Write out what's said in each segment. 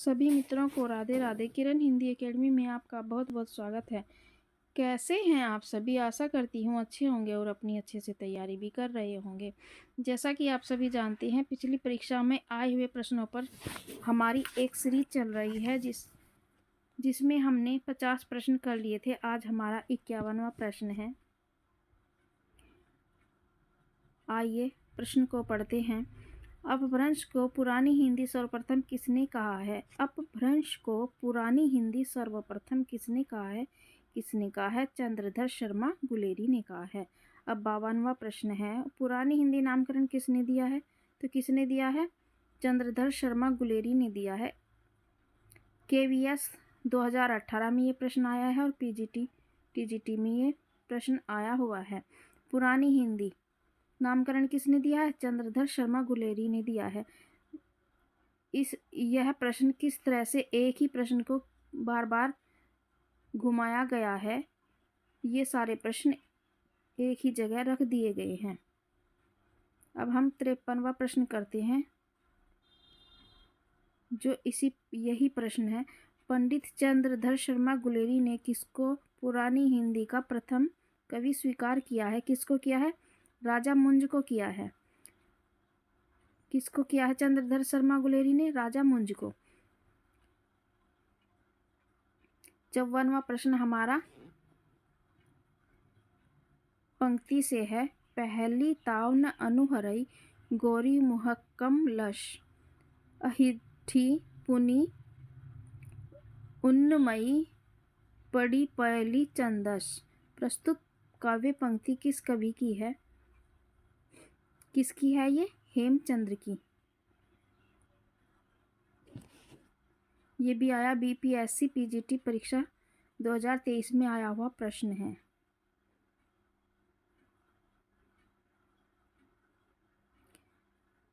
सभी मित्रों को राधे राधे। किरण हिंदी एकेडमी में आपका बहुत बहुत स्वागत है। कैसे हैं आप सभी? आशा करती हूँ अच्छे होंगे और अपनी अच्छे से तैयारी भी कर रहे होंगे। जैसा कि आप सभी जानते हैं, पिछली परीक्षा में आए हुए प्रश्नों पर हमारी एक सीरीज चल रही है जिसमें हमने 50 प्रश्न कर लिए थे। आज हमारा 51वां प्रश्न है। आइए प्रश्न को पढ़ते हैं। अपभ्रंश को पुरानी हिंदी सर्वप्रथम किसने कहा है? अपभ्रंश को पुरानी हिंदी सर्वप्रथम किसने कहा है? किसने कहा है? चंद्रधर शर्मा गुलेरी ने कहा है। अब 52वां प्रश्न है। पुरानी हिंदी नामकरण किसने दिया है? तो किसने दिया है? चंद्रधर शर्मा गुलेरी ने दिया है। KVS 2018 में ये प्रश्न आया है और TGT में ये प्रश्न आया हुआ है। पुरानी हिंदी नामकरण किसने दिया है? चंद्रधर शर्मा गुलेरी ने दिया है। यह प्रश्न किस तरह से एक ही प्रश्न को बार बार घुमाया गया है, ये सारे प्रश्न एक ही जगह रख दिए गए हैं। अब हम 53वां प्रश्न करते हैं, जो यही प्रश्न है। पंडित चंद्रधर शर्मा गुलेरी ने किसको पुरानी हिंदी का प्रथम कवि स्वीकार किया है? किसको किया है? राजा मुंज को किया है। किसको किया है चंद्रधर शर्मा गुलेरी ने? राजा मुंज को। 54वां प्रश्न हमारा पंक्ति से है। पहली ताव न अनुहुरई गोरी मुहक्कम लश अहिठी पुनी उन्नमयी पड़ी पहली चंदस। प्रस्तुत काव्य पंक्ति किस कवि की है? किसकी है ये? हेमचंद्र की। ये भी आया BPSC PGT परीक्षा 2023 में आया हुआ प्रश्न है।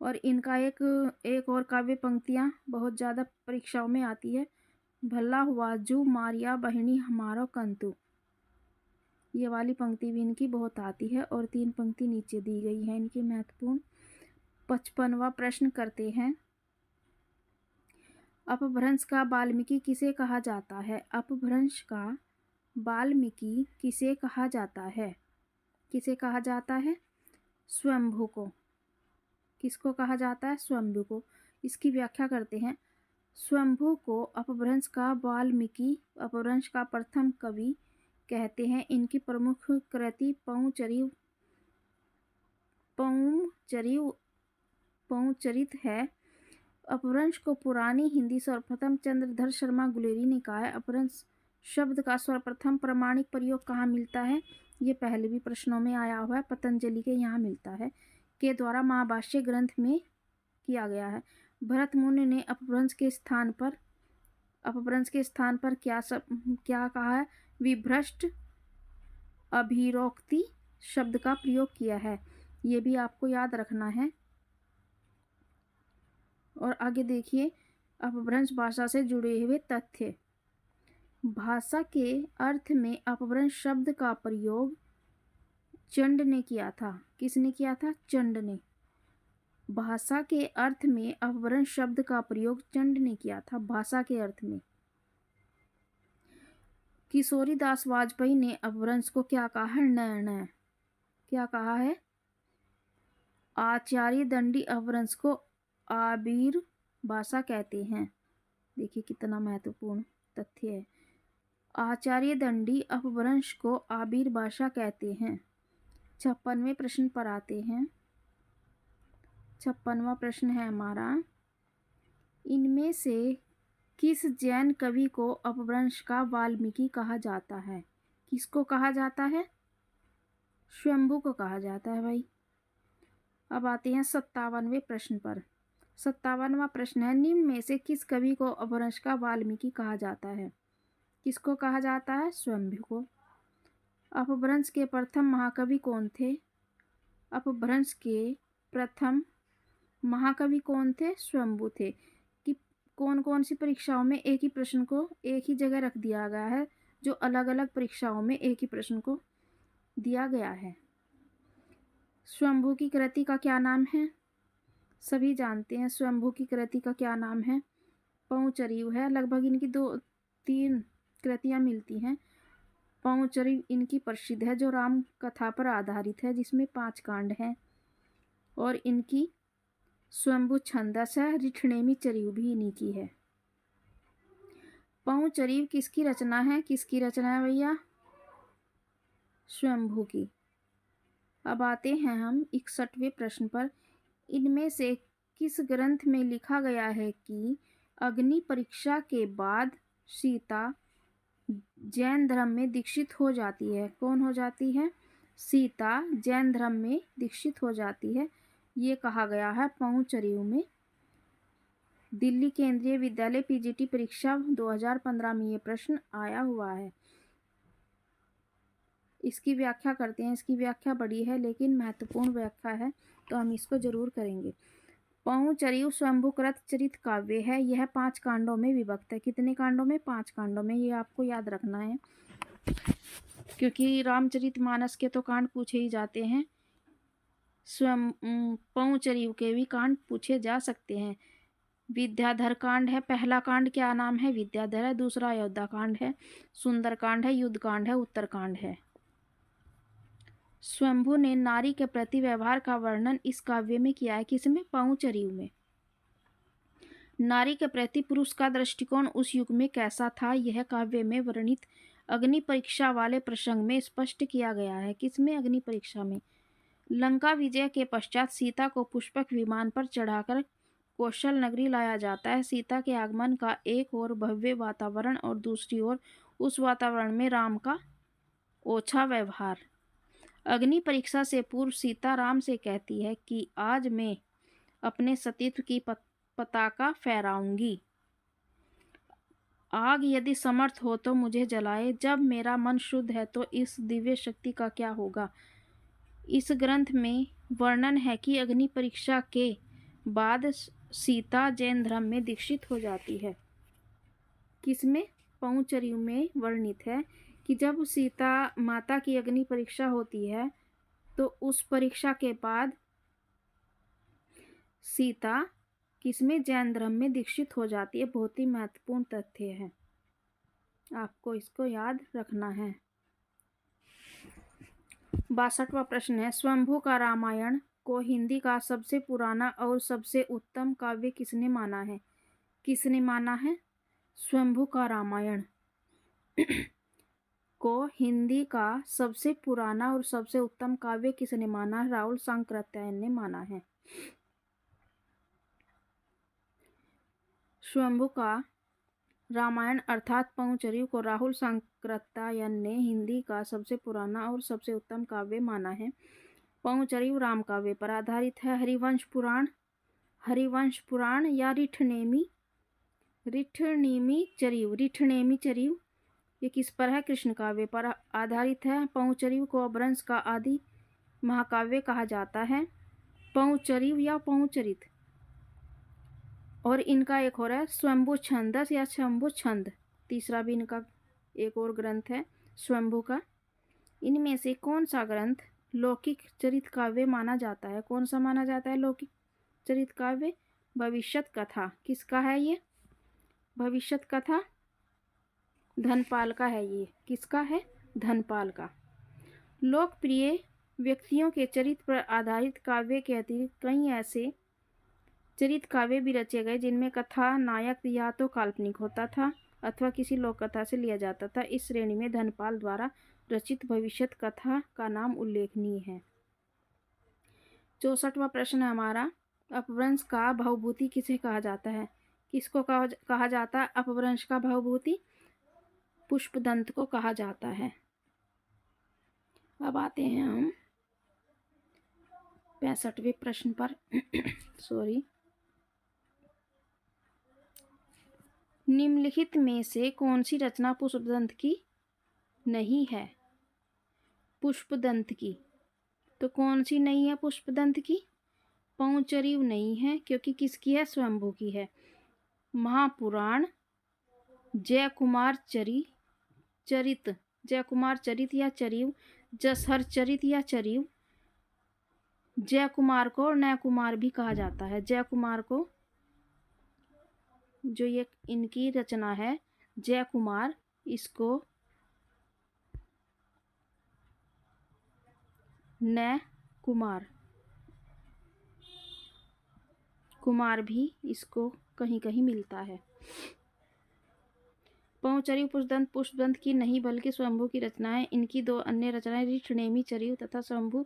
और इनका एक और काव्य पंक्तियां बहुत ज़्यादा परीक्षाओं में आती है। भला हुआ जू मारिया बहिनी हमारो कंतु। ये वाली पंक्ति भी इनकी बहुत आती है। और 3 पंक्ति नीचे दी गई है इनकी महत्वपूर्ण। 55वां प्रश्न करते हैं। अपभ्रंश का वाल्मीकि किसे कहा जाता है? अपभ्रंश का वाल्मीकि किसे कहा जाता है? किसे कहा जाता है? स्वयंभू को। किसको कहा जाता है? स्वयंभू को। इसकी व्याख्या करते हैं। स्वयंभू को अपभ्रंश का वाल्मीकि अपभ्रंश का प्रथम कवि कहते हैं। इनकी प्रमुख कृति पौचरित है। अपभ्रंश को पुरानी हिंदी सर्वप्रथम चंद्रधर शर्मा गुलेरी ने कहा है। अपभ्रंश शब्द का सर्वप्रथम प्रमाणिक प्रयोग कहाँ मिलता है? ये पहले भी प्रश्नों में आया हुआ है। पतंजलि के यहाँ मिलता है, के द्वारा महाभाष्य ग्रंथ में किया गया है। भरत मुनि ने अपभ्रंश के स्थान पर क्या कहा है? विभ्रष्ट अभिरोक्ति शब्द का प्रयोग किया है। ये भी आपको याद रखना है। और आगे देखिए, अपभ्रंश भाषा से जुड़े हुए तथ्य। भाषा के अर्थ में अपभ्रंश शब्द का प्रयोग चंड ने किया था। किसने किया था? चंड ने। भाषा के अर्थ में अपभ्रंश शब्द का प्रयोग चंड ने किया था। भाषा के अर्थ में। किशोरी दास वाजपेयी ने अपभ्रंश को क्या कहा है? निर्णय। क्या कहा है? आचार्य दंडी अपभ्रंश को आबिर भाषा कहते हैं। देखिए कितना महत्वपूर्ण तथ्य है। आचार्य दंडी अपभ्रंश को आबिर भाषा कहते हैं। 56वें प्रश्न पर आते हैं। 56वां प्रश्न है हमारा। इनमें से किस जैन कवि को अपभ्रंश का वाल्मीकि कहा जाता है? किसको कहा जाता है? स्वयंभू को कहा जाता है भाई। अब आते हैं 57वें प्रश्न पर। 57वां प्रश्न है। निम्न में से किस कवि को अपभ्रंश का वाल्मीकि कहा जाता है? किसको कहा जाता है? स्वयंभू को। अपभ्रंश के प्रथम महाकवि कौन थे? अपभ्रंश के प्रथम महाकवि कौन थे? स्वयंभू थे। कि कौन कौन सी परीक्षाओं में एक ही प्रश्न को एक ही जगह रख दिया गया है, जो अलग अलग परीक्षाओं में एक ही प्रश्न को दिया गया है। स्वयंभू की कृति का क्या नाम है? सभी जानते हैं स्वयंभू की कृति का क्या नाम है। पहुचरिव है। लगभग इनकी 2-3 कृतियाँ मिलती हैं। पहुचरिव इनकी प्रसिद्ध है जो राम कथा पर आधारित है, जिसमें 5 कांड हैं। और इनकी स्वयंभू छंदस है। रिठनेमी चरिव भी इन्हीं की है। पहुचरिव किसकी रचना है? किसकी रचना है भैया? स्वयंभू की। अब आते हैं हम 61वें प्रश्न पर। इनमें से किस ग्रंथ में लिखा गया है कि अग्नि परीक्षा के बाद सीता जैन धर्म में दीक्षित हो जाती है? कौन हो जाती है? सीता जैन धर्म में दीक्षित हो जाती है। ये कहा गया है पहुचरिव में। दिल्ली केंद्रीय विद्यालय पीजीटी परीक्षा 2015 में ये प्रश्न आया हुआ है। इसकी व्याख्या करते हैं। इसकी व्याख्या बड़ी है लेकिन महत्वपूर्ण व्याख्या है, तो हम इसको जरूर करेंगे। पहुचरिव स्वयंभूकृत चरित काव्य है। यह 5 कांडों में विभक्त है। कितने कांडों में? 5 कांडों में। ये आपको याद रखना है, क्योंकि रामचरितमानस के तो कांड पूछे ही जाते हैं, स्वयं पहुचरिव के भी कांड पूछे जा सकते हैं। विद्याधर कांड है। पहला कांड क्या नाम है? विद्याधर है। दूसरा अयोध्या कांड है। सुंदर कांड है। युद्ध कांड है। उत्तर कांड है। स्वयंभू ने नारी के प्रति व्यवहार का वर्णन इस काव्य में किया है। किसमें? पहुचरिव में। नारी के प्रति पुरुष का दृष्टिकोण उस युग में कैसा था, यह काव्य में वर्णित अग्नि परीक्षा वाले प्रसंग में स्पष्ट किया गया है। किसमें? अग्नि परीक्षा में। लंका विजय के पश्चात सीता को पुष्पक विमान पर चढ़ाकर कौशल नगरी लाया जाता है। सीता के आगमन का एक और भव्य वातावरण और दूसरी ओर उस वातावरण में राम का ओछा व्यवहार। अग्नि परीक्षा से पूर्व सीता राम से कहती है कि आज मैं अपने सतीत्व की पताका फहराऊंगी। आग यदि समर्थ हो तो मुझे जलाए, जब मेरा मन शुद्ध है तो इस दिव्य शक्ति का क्या होगा। इस ग्रंथ में वर्णन है कि अग्नि परीक्षा के बाद सीता जैन धर्म में दीक्षित हो जाती है। किसमें? पहुचरिव में वर्णित है कि जब सीता माता की अग्नि परीक्षा होती है तो उस परीक्षा के बाद सीता किसमें? जैन धर्म में दीक्षित हो जाती है। बहुत ही महत्वपूर्ण तथ्य है, आपको इसको याद रखना है। 62वां प्रश्न है। स्वयंभू का रामायण को हिंदी का सबसे पुराना और सबसे उत्तम काव्य किसने माना है? किसने माना है? स्वयंभू का रामायण को हिंदी का सबसे पुराना और सबसे उत्तम काव्य किसने माना है? राहुल सांकृत्यायन ने माना है। स्वयंभू का रामायण अर्थात पहुचरिव को राहुल सांकृत्यायन ने हिंदी का सबसे पुराना और सबसे उत्तम काव्य माना है। पहुचरिव राम काव्य पर आधारित है। हरिवंश पुराण या रिठनेमी चरिव ये किस पर है? कृष्ण काव्य पर आधारित है। पहुचरिव को अपभ्रंश का आदि महाकाव्य कहा जाता है। पहुचरिव या पहुचरित। और इनका एक और है स्वयंभू छंदस या शंभु छंद, तीसरा भी इनका एक और ग्रंथ है स्वयंभू का। इनमें से कौन सा ग्रंथ लौकिक चरित काव्य माना जाता है? कौन सा माना जाता है लौकिक चरित काव्य? भविष्यत कथा। किसका है ये? भविष्यत कथा धनपाल का है। ये किसका है? धनपाल का। लोकप्रिय व्यक्तियों के चरित्र पर आधारित काव्य के अतिरिक्त कई ऐसे चरित काव्य भी रचे गए जिनमें कथा नायक या तो काल्पनिक होता था अथवा किसी लोक कथा से लिया जाता था। इस श्रेणी में धनपाल द्वारा रचित भविष्यत कथा का नाम उल्लेखनीय है। 64वां प्रश्न है हमारा। अपभ्रंश का भवभूति किसे कहा जाता है? किसको कहा जाता है अपभ्रंश का भवभूति? पुष्पदंत को कहा जाता है। अब आते हैं हम 65वें प्रश्न पर सॉरी। निम्नलिखित में से कौन सी रचना पुष्पदंत की नहीं है? पुष्पदंत की तो कौन सी नहीं है? पुष्पदंत की पहुचरिव नहीं है, क्योंकि किसकी है? स्वयंभू की है। महापुराण, जयकुमार चरित या चरिव, जसहर चरित या चरिव। जयकुमार को नय कुमार भी कहा जाता है। जयकुमार को जो ये इनकी रचना है जय कुमार, इसको न कुमार कुमार भी इसको कहीं कहीं मिलता है। पहुचरियु पुष्पदंत पुष्पदंत की नहीं बल्कि स्वयंभू की रचना है। इनकी दो अन्य रचनाएं ऋषनेमी चरियु तथा स्वयंभू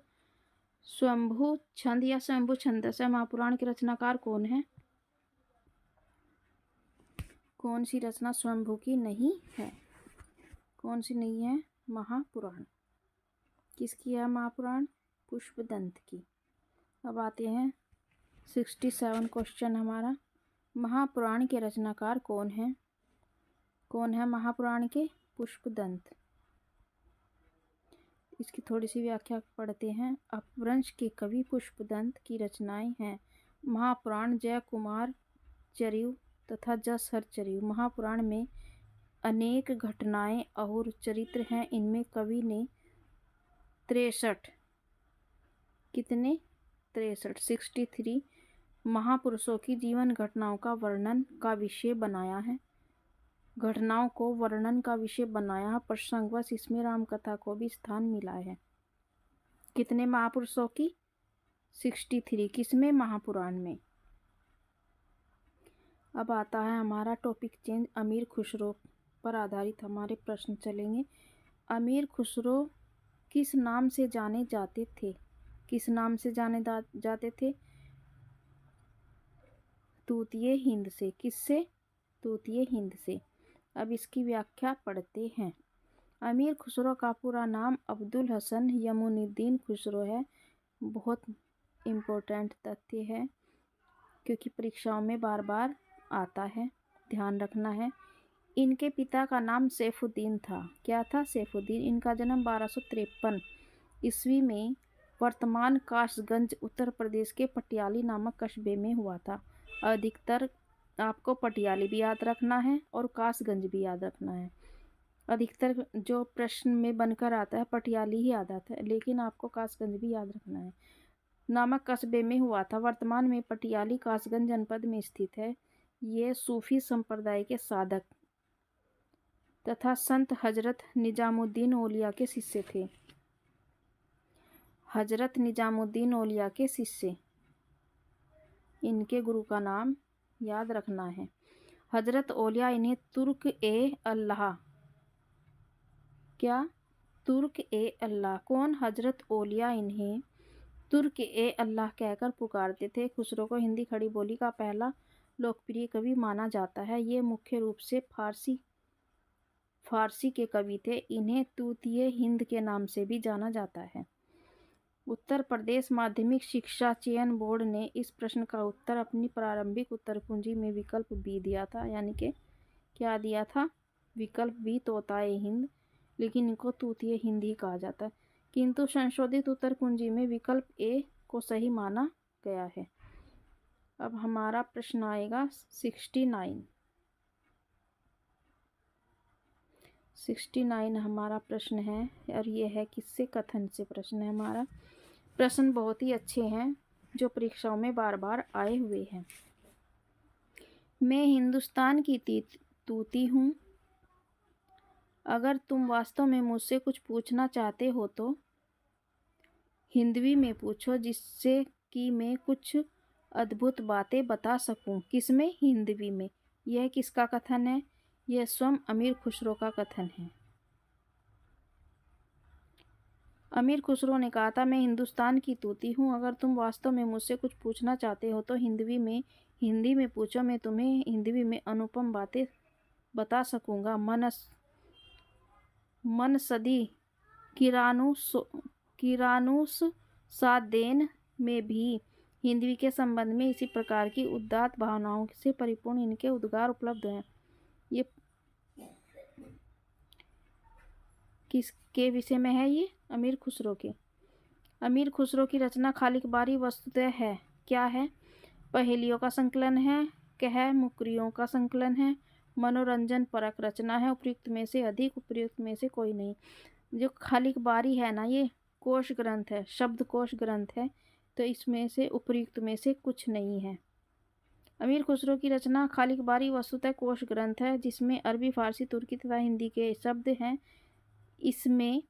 छंद या स्वयंभू छंदस है। महापुराण के रचनाकार कौन है? कौन सी रचना स्वयंभू की नहीं है? कौन सी नहीं है? महापुराण। किसकी है महापुराण? पुष्पदंत की। अब आते हैं 67 क्वेश्चन हमारा। महापुराण के रचनाकार कौन है? कौन है महापुराण के? पुष्पदंत। इसकी थोड़ी सी व्याख्या पढ़ते हैं। अपभ्रंश के कवि पुष्पदंत की रचनाएं हैं महापुराण, जय कुमार चरियु तथा जसहर चरियु। महापुराण में अनेक घटनाएं और चरित्र हैं। इनमें कवि ने 63 कितने 63 महापुरुषों की जीवन घटनाओं का वर्णन का विषय बनाया है। घटनाओं को वर्णन का विषय बनाया। प्रसंगवश इसमें रामकथा को भी स्थान मिला है। कितने महापुरुषों की? 63। किसमें? महापुराण में। अब आता है हमारा टॉपिक चेंज। अमीर खुसरो पर आधारित हमारे प्रश्न चलेंगे। अमीर खुसरो किस नाम से जाने जाते थे? किस नाम से जाने जाते थे? तूतीय हिंद से। किससे? तूतीय हिंद से। अब इसकी व्याख्या पढ़ते हैं। अमीर खुसरो का पूरा नाम अब्दुल हसन यमुनुद्दीन खुसरो है। बहुत इम्पोर्टेंट तथ्य है क्योंकि परीक्षाओं में बार बार आता है, ध्यान रखना है। इनके पिता का नाम सैफुद्दीन था। क्या था? सैफुद्दीन। इनका जन्म 1253 ईस्वी में वर्तमान कासगंज उत्तर प्रदेश के पटियाली नामक कस्बे में हुआ था। अधिकतर आपको पटियाली भी याद रखना है और कासगंज भी याद रखना है। अधिकतर जो प्रश्न में बनकर आता है पटियाली ही याद आता है, लेकिन आपको कासगंज भी याद रखना है। नामक कस्बे में हुआ था। वर्तमान में पटियाली कासगंज जनपद में स्थित है। ये सूफी संप्रदाय के साधक तथा संत हजरत निजामुद्दीन औलिया के शिष्य थे। हजरत निजामुद्दीन औलिया के शिष्य। इनके गुरु का नाम याद रखना है। हजरत औलिया इन्हें तुर्क ए अल्लाह। क्या? तुर्क ए अल्लाह। कौन? हजरत औलिया इन्हें तुर्क ए अल्लाह कहकर पुकारते थे। खुसरो को हिंदी खड़ी बोली का पहला लोकप्रिय कवि माना जाता है। ये मुख्य रूप से फारसी के कवि थे। इन्हें तूतीय हिंद के नाम से भी जाना जाता है। उत्तर प्रदेश माध्यमिक शिक्षा चयन बोर्ड ने इस प्रश्न का उत्तर अपनी प्रारंभिक उत्तर कुंजी में विकल्प बी दिया था। यानी कि क्या दिया था? विकल्प बी तोताए हिंद, लेकिन इनको तूतीय हिंद ही कहा जाता है। किंतु संशोधित उत्तर कुंजी में विकल्प ए को सही माना गया है। अब हमारा प्रश्न आएगा 69 हमारा प्रश्न है और ये है किससे? कथन से प्रश्न है हमारा। प्रश्न बहुत ही अच्छे हैं जो परीक्षाओं में बार बार आए हुए हैं। मैं हिंदुस्तान की तूती हूँ। अगर तुम वास्तव में मुझसे कुछ पूछना चाहते हो तो हिंदवी में पूछो, जिससे कि मैं कुछ अद्भुत बातें बता सकूं। किसमें? हिंदवी में। यह किसका कथन है? यह स्वयं अमीर खुसरो का कथन है। अमीर खुसरो ने कहा था, मैं हिंदुस्तान की तूती हूँ। अगर तुम वास्तव में मुझसे कुछ पूछना चाहते हो तो हिंदी में पूछो, मैं तुम्हें हिंदवी में अनुपम बातें बता सकूंगा। मनसदी किरानुस सादेन में भी हिंदवी के संबंध में इसी प्रकार की उदात्त भावनाओं से परिपूर्ण इनके उद्गार उपलब्ध हैं। ये किसके विषय में है? ये अमीर खुसरो के। अमीर खुसरो की रचना खालिकबारी वस्तुतः है। क्या है? पहेलियों का संकलन है, कह मुकरियों का संकलन है, मनोरंजन परक रचना है। उपयुक्त में से अधिक, उपयुक्त में से कोई नहीं। जो खालिकबारी है ना, ये कोश ग्रंथ है, शब्द कोश ग्रंथ है, तो इसमें से उपयुक्त में से कुछ नहीं है। अमीर खुसरो की रचना खालिक बारी वस्तुतः कोश ग्रंथ है जिसमें अरबी, फारसी, तुर्की तथा हिंदी के शब्द हैं। इसमें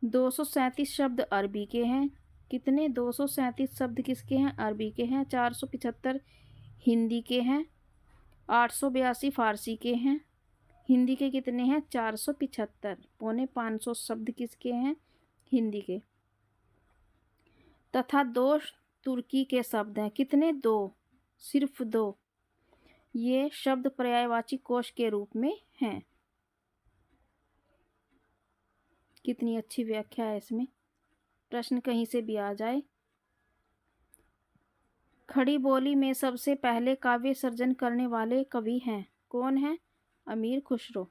237 शब्द अरबी के हैं। कितने? 237 शब्द किसके हैं? अरबी के हैं। 475 हिंदी के हैं। 882 फारसी के हैं। हिंदी के कितने हैं? 475। 450 शब्द किसके हैं? हिंदी के। तथा 2 तुर्की के शब्द हैं। कितने? 2, सिर्फ 2। ये शब्द पर्यायवाची कोश के रूप में हैं। कितनी अच्छी व्याख्या है इसमें, प्रश्न कहीं से भी आ जाए। खड़ी बोली में सबसे पहले काव्य सर्जन करने वाले कवि हैं। कौन है? अमीर खुसरो।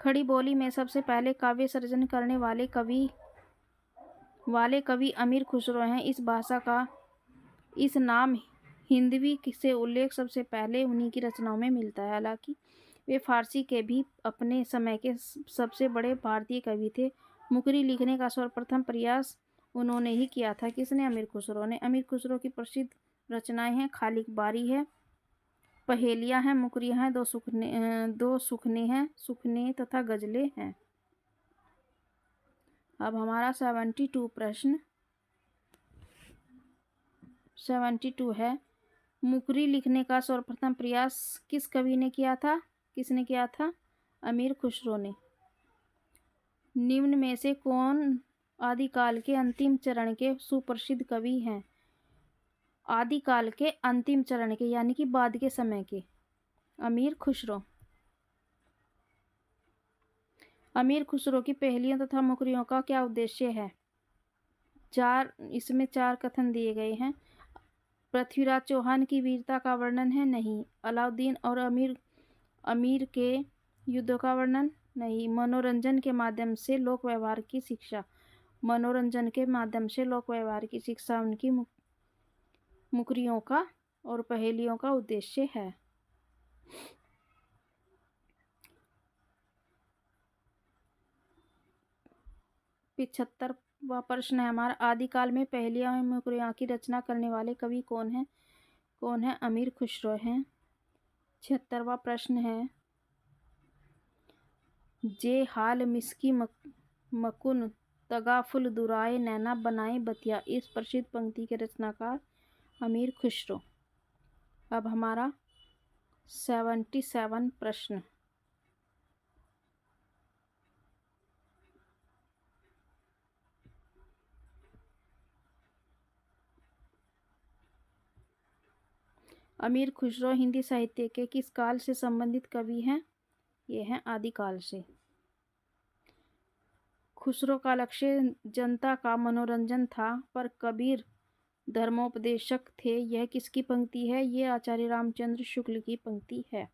खड़ी बोली में सबसे पहले काव्य सर्जन करने वाले कवि अमीर खुसरो हैं। इस भाषा का इस नाम हिंदवी से उल्लेख सबसे पहले उन्हीं की रचनाओं में मिलता है। हालांकि वे फारसी के भी अपने समय के सबसे बड़े भारतीय कवि थे। मुकरी लिखने का सर्वप्रथम प्रयास उन्होंने ही किया था। किसने? अमीर खुसरो ने। अमीर खुसरो की प्रसिद्ध रचनाएं हैं खालिक बारी है, पहेलियां हैं, मुकरियां हैं, दो सुखने हैं, सुखने तथा गजलें हैं। अब हमारा 72 प्रश्न 72 है, मुकरी लिखने का सर्वप्रथम प्रयास किस कवि ने किया था? किसने किया था? अमीर खुसरो ने। निम्न में से कौन आदिकाल के अंतिम चरण के सुप्रसिद्ध कवि हैं? आदिकाल के अंतिम चरण के यानी कि बाद के समय के। अमीर खुसरो। अमीर खुसरो की पहेलियों तथा मुकरियों का क्या उद्देश्य है? इसमें 4 कथन दिए गए हैं। पृथ्वीराज चौहान की वीरता का वर्णन है? नहीं। अलाउद्दीन और अमीर के युद्धों का वर्णन? नहीं। मनोरंजन के माध्यम से लोक व्यवहार की शिक्षा? मनोरंजन के माध्यम से लोक व्यवहार की शिक्षा उनकी मुकरियों का और पहेलियों का उद्देश्य है। 75वां प्रश्न है हमारा, आदिकाल में पहेलियां और मुकरियां की रचना करने वाले कवि कौन है? कौन है? अमीर खुसरो हैं। 76वां प्रश्न है, जे हाल मिसकी मकुन तगाफुल दुराए नैना बनाए बतिया, इस प्रसिद्ध पंक्ति के रचनाकार अमीर खुसरो। अब हमारा 77 प्रश्न, अमीर खुसरो हिंदी साहित्य के किस काल से संबंधित कवि हैं? ये हैं आदिकाल से। खुसरो का लक्ष्य जनता का मनोरंजन था, पर कबीर धर्मोपदेशक थे। यह किसकी पंक्ति है? ये आचार्य रामचंद्र शुक्ल की पंक्ति है।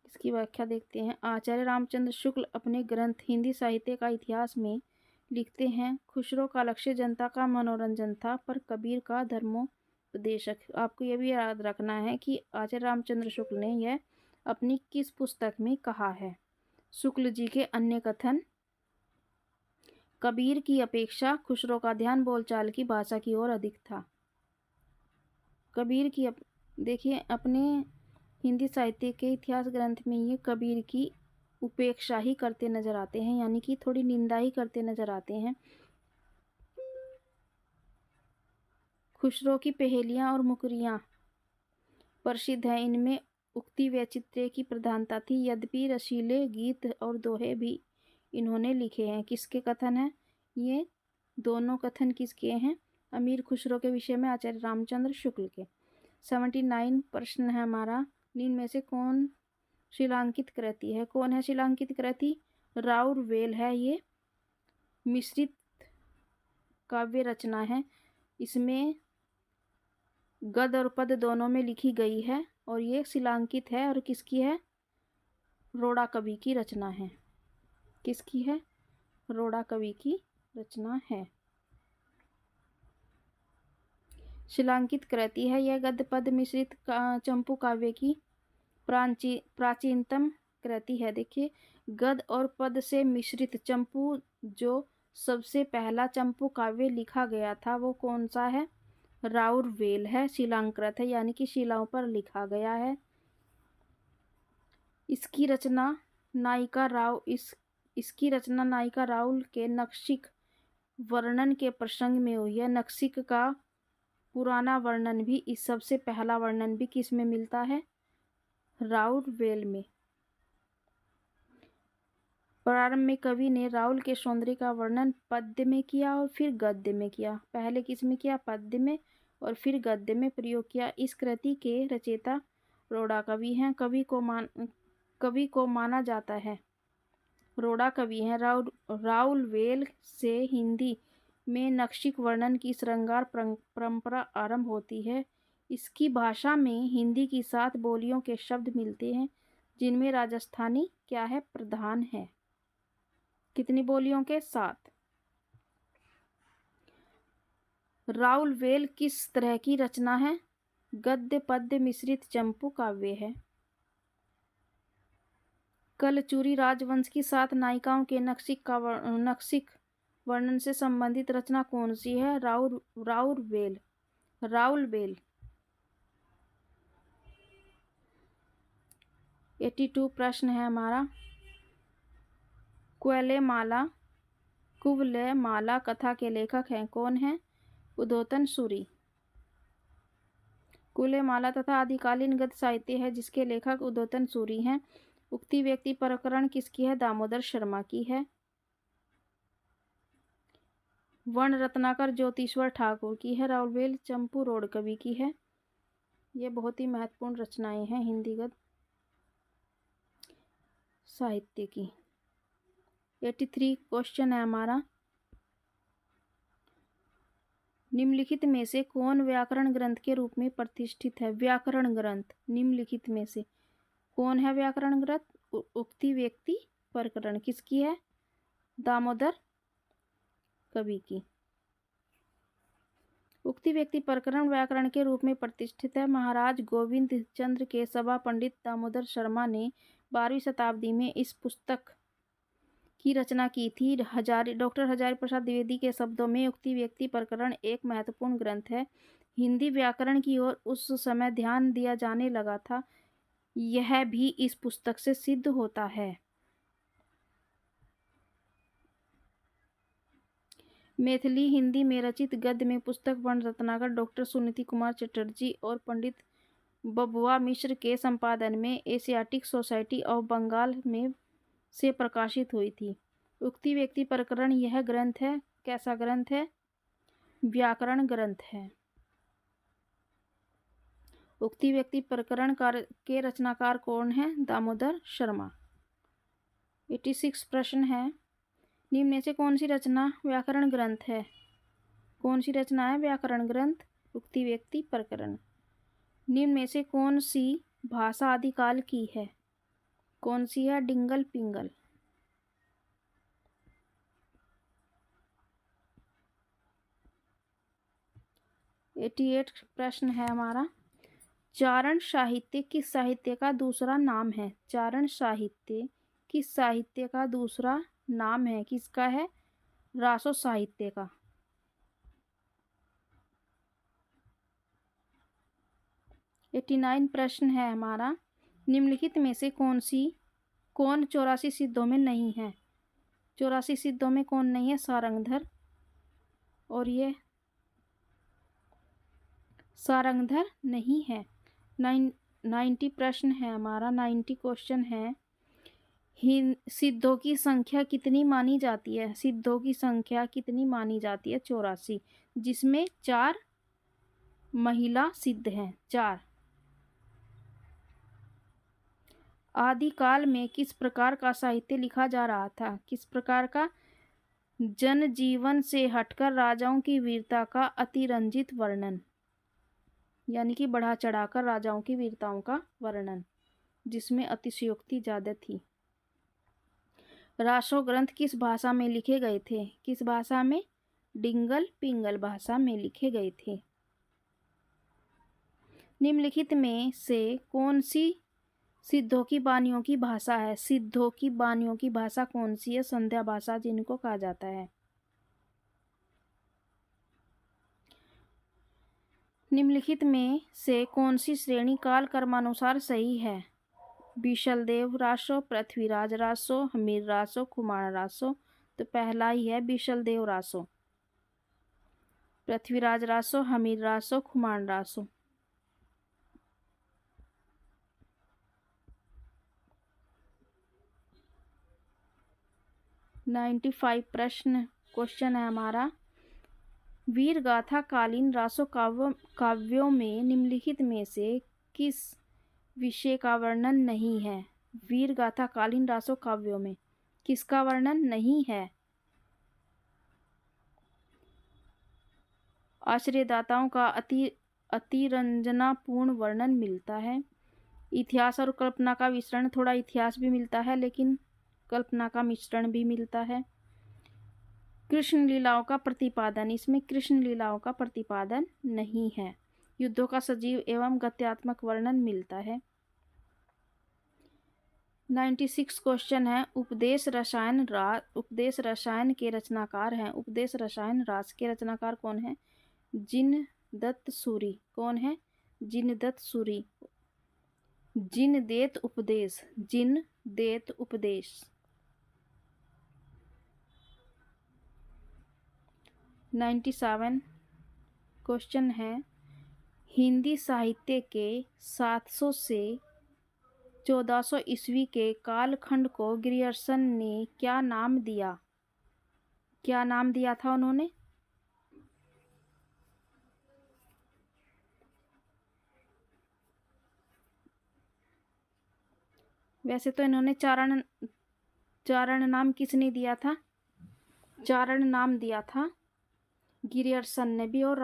इसकी व्याख्या देखते हैं। आचार्य रामचंद्र शुक्ल अपने ग्रंथ हिंदी साहित्य का इतिहास में लिखते हैं, खुसरो का लक्ष्य जनता का मनोरंजन था, पर कबीर का धर्मोपदेशक। आपको यह भी याद रखना है कि आचार्य रामचंद्र शुक्ल ने यह अपनी किस पुस्तक में कहा है। शुक्ल जी के अन्य कथन, कबीर की अपेक्षा खुसरो का ध्यान बोलचाल की भाषा की ओर अधिक था। कबीर की देखिए अपने हिंदी साहित्य के इतिहास ग्रंथ में ये कबीर की उपेक्षा ही करते नजर आते हैं, यानी कि थोड़ी निंदा ही करते नजर आते हैं। खुसरो की पहेलियां और मुकरियां प्रसिद्ध हैं। इनमें उक्ति वैचित्र्य की प्रधानता थी, यद्यपि रसीले गीत और दोहे भी इन्होंने लिखे हैं। किसके कथन हैं? ये दोनों कथन किसके हैं? अमीर खुसरो के विषय में आचार्य रामचंद्र शुक्ल के। 79 प्रश्न है हमारा, निम्न में से कौन शिलांकित कृति है? कौन है शिलांकित कृति? राउरवेल है। ये मिश्रित काव्य रचना है। इसमें गद और पद दोनों में लिखी गई है और ये शिलांकित है। और किसकी है? रोड़ा कवि की रचना है। किसकी है? रोड़ा कवि की रचना है। शिलांकित कृति है यह गद्य पद मिश्रित चंपू काव्य की प्राचीनतम कृति है। देखिए गद और पद से मिश्रित चंपू, जो सबसे पहला चंपू काव्य लिखा गया था वो कौन सा है? राउरवेल है, शिलांकृत है यानी कि शिलाओं पर लिखा गया है। इसकी रचना नायिका राउल के नक्शिक वर्णन के प्रसंग में हुई है। नक्शिक का पुराना वर्णन भी इस सबसे पहला वर्णन भी किस में मिलता है? राउरवेल में। प्रारंभ में कवि ने राउल के सौंदर्य का वर्णन पद्य में किया और फिर गद्य में किया। पहले किस में किया? पद्य में, और फिर गद्य में प्रयोग किया। इस कृति के रचयिता रोड़ा कवि हैं। कवि को माना जाता है रोड़ा कवि हैं। राउरवेल से हिंदी में नक्शिक वर्णन की श्रृंगार परंपरा आरंभ होती है। इसकी भाषा में हिंदी की 7 बोलियों के शब्द मिलते हैं, जिनमें राजस्थानी क्या है? प्रधान है। कितनी बोलियों के? 7। राउरवेल किस तरह की रचना है? गद्य पद्य मिश्रित चंपू काव्य है। कलचुरी राजवंश की 7 नायिकाओं के नक्शिक वर्णन से संबंधित रचना कौन सी है? राउरवेल। 82 प्रश्न है हमारा। कुवलयमाला कथा के लेखक हैं, कौन है? उद्योतन सूरि। कुवलयमाला तथा आदिकालीन गद्य साहित्य है, जिसके लेखक उद्योतन सूरि हैं। उक्ति व्यक्ति प्रकरण किसकी है? दामोदर शर्मा की है। वर्ण रत्नाकर ज्योतिश्वर ठाकुर की है। राउरवेल चंपू रोड़ कवि की है। ये बहुत ही महत्वपूर्ण रचनाएं हैं हिंदी गद्य साहित्य की। 83 क्वेश्चन है हमारा। निम्नलिखित में से कौन व्याकरण ग्रंथ के रूप में प्रतिष्ठित है? व्याकरण ग्रंथ निम्नलिखित में से कौन है व्याकरण ग्रंथ? उक्ति व्यक्ति प्रकरण किसकी है? दामोदर कवि की। उक्ति व्यक्ति प्रकरण व्याकरण के रूप में प्रतिष्ठित है। महाराज गोविंद चंद्र के सभा पंडित दामोदर शर्मा ने 12वीं शताब्दी में इस पुस्तक की रचना की थी। डॉक्टर हजारी प्रसाद द्विवेदी के शब्दों में उक्ति व्यक्ति प्रकरण एक महत्वपूर्ण ग्रंथ है। हिंदी व्याकरण की ओर उस समय ध्यान दिया जाने लगा था, यह भी इस पुस्तक से सिद्ध होता है। मैथिली हिंदी में रचित गद्य में पुस्तक वर्ण रत्नाकर डॉक्टर सुनीति कुमार चटर्जी और पंडित बबुआ मिश्र के संपादन में एशियाटिक सोसाइटी ऑफ बंगाल में से प्रकाशित हुई थी। उक्ति व्यक्ति प्रकरण यह ग्रंथ है, कैसा ग्रंथ है? व्याकरण ग्रंथ है। उक्ति व्यक्ति प्रकरण के रचनाकार कौन है? दामोदर शर्मा। 86 प्रश्न है। निम्न में से कौन सी रचना व्याकरण ग्रंथ है? कौन सी रचना है व्याकरण ग्रंथ? उक्ति व्यक्ति प्रकरण। निम्न में से कौन सी भाषा आदिकाल की है? कौन सी है? डिंगल पिंगल। 88 प्रश्न है हमारा। चारण साहित्य किस साहित्य का दूसरा नाम है? चारण साहित्य किस साहित्य का दूसरा नाम है? किसका है? रासो साहित्य का। 89 प्रश्न है हमारा। निम्नलिखित में से कौन 84 सिद्धों में नहीं है? 84 सिद्धों में कौन नहीं है? सारंगधर। और ये सारंगधर नहीं है। 90 प्रश्न है हमारा। 90 क्वेश्चन है। सिद्धों की संख्या कितनी मानी जाती है? सिद्धों की संख्या कितनी मानी जाती है? 84, जिसमें 4 महिला सिद्ध हैं। 4। आदिकाल में किस प्रकार का साहित्य लिखा जा रहा था? किस प्रकार का? जनजीवन से हटकर राजाओं की वीरता का अतिरंजित वर्णन, यानी कि बढ़ा चढ़ाकर राजाओं की वीरताओं का वर्णन, जिसमें अतिशयोक्ति ज्यादा थी। रासो ग्रंथ किस भाषा में लिखे गए थे? किस भाषा में? डिंगल पिंगल भाषा में लिखे गए थे। निम्नलिखित में से कौन सी सिद्धों की बानियों की भाषा है? सिद्धों की बानियों की भाषा कौन सी है? संध्या भाषा जिनको कहा जाता है। निम्नलिखित में से कौन सी श्रेणी काल क्रमानुसार सही है? बीशलदेव रासो, पृथ्वीराज रासो, हमीर रासो, खुमान रासो। तो पहला ही है बीशलदेव रासो। पृथ्वीराज रासो, हमीर रासो, खुमान रासो। (95) प्रश्न क्वेश्चन है हमारा, वीर गाथा कालीन रासो काव्यों में निम्नलिखित में से किस विषय का वर्णन नहीं है? वीर गाथा कालीन रासो काव्यों में किसका वर्णन नहीं है? आश्रयदाताओं का अतिरंजनापूर्ण वर्णन मिलता है। इतिहास और कल्पना का मिश्रण, थोड़ा इतिहास भी मिलता है लेकिन कल्पना का मिश्रण भी मिलता है। कृष्ण लीलाओं का प्रतिपादन, इसमें कृष्ण लीलाओं का प्रतिपादन नहीं है। युद्धों का सजीव एवं गत्यात्मक वर्णन मिलता है। 96 क्वेश्चन है, उपदेश रसायन के रचनाकार हैं। उपदेश रसायन रास के रचनाकार कौन है? जिनदत्त सूरि। कौन है? जिनदत्त सूरि। जिनदेत उपदेश, जिनदेत उपदेश। 97 क्वेश्चन है, हिंदी साहित्य के 700 से 1400 ईस्वी के कालखंड को ग्रियर्सन ने क्या नाम दिया? क्या नाम दिया था उन्होंने? वैसे तो इन्होंने चारण नाम किसने दिया था? चारण नाम दिया था ग्रियर्सन ने भी, और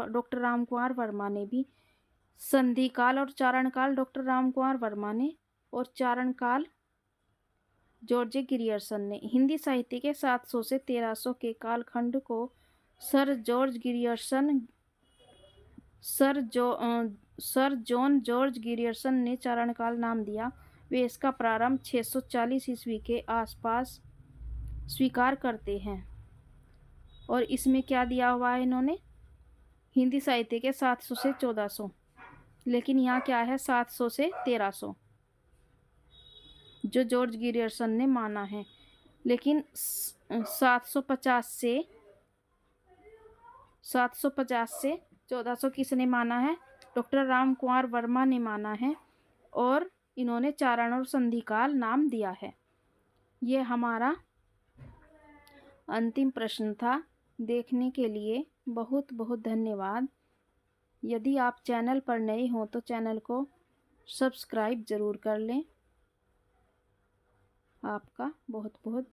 डॉक्टर रामकुमार वर्मा ने भी। संधि काल और चारण काल डॉक्टर रामकुमार वर्मा ने, और चारण काल जॉर्ज ग्रियर्सन ने। हिंदी साहित्य के 700 से 1300 के कालखंड को सर जॉन जॉर्ज ग्रियर्सन ने चारण काल नाम दिया। वे इसका प्रारंभ 640 ईस्वी के आसपास स्वीकार करते हैं। और इसमें क्या दिया हुआ है इन्होंने? हिंदी साहित्य के 700 से 1400, लेकिन यहाँ क्या है? 700 से 1300 जो जॉर्ज ग्रियर्सन ने माना है। लेकिन 750 से 1400 किसने माना है? डॉक्टर रामकुमार वर्मा ने माना है, और इन्होंने चारण और संधिकाल नाम दिया है। ये हमारा अंतिम प्रश्न था। देखने के लिए बहुत बहुत धन्यवाद। यदि आप चैनल पर नए हो तो चैनल को सब्सक्राइब ज़रूर कर लें। आपका बहुत बहुत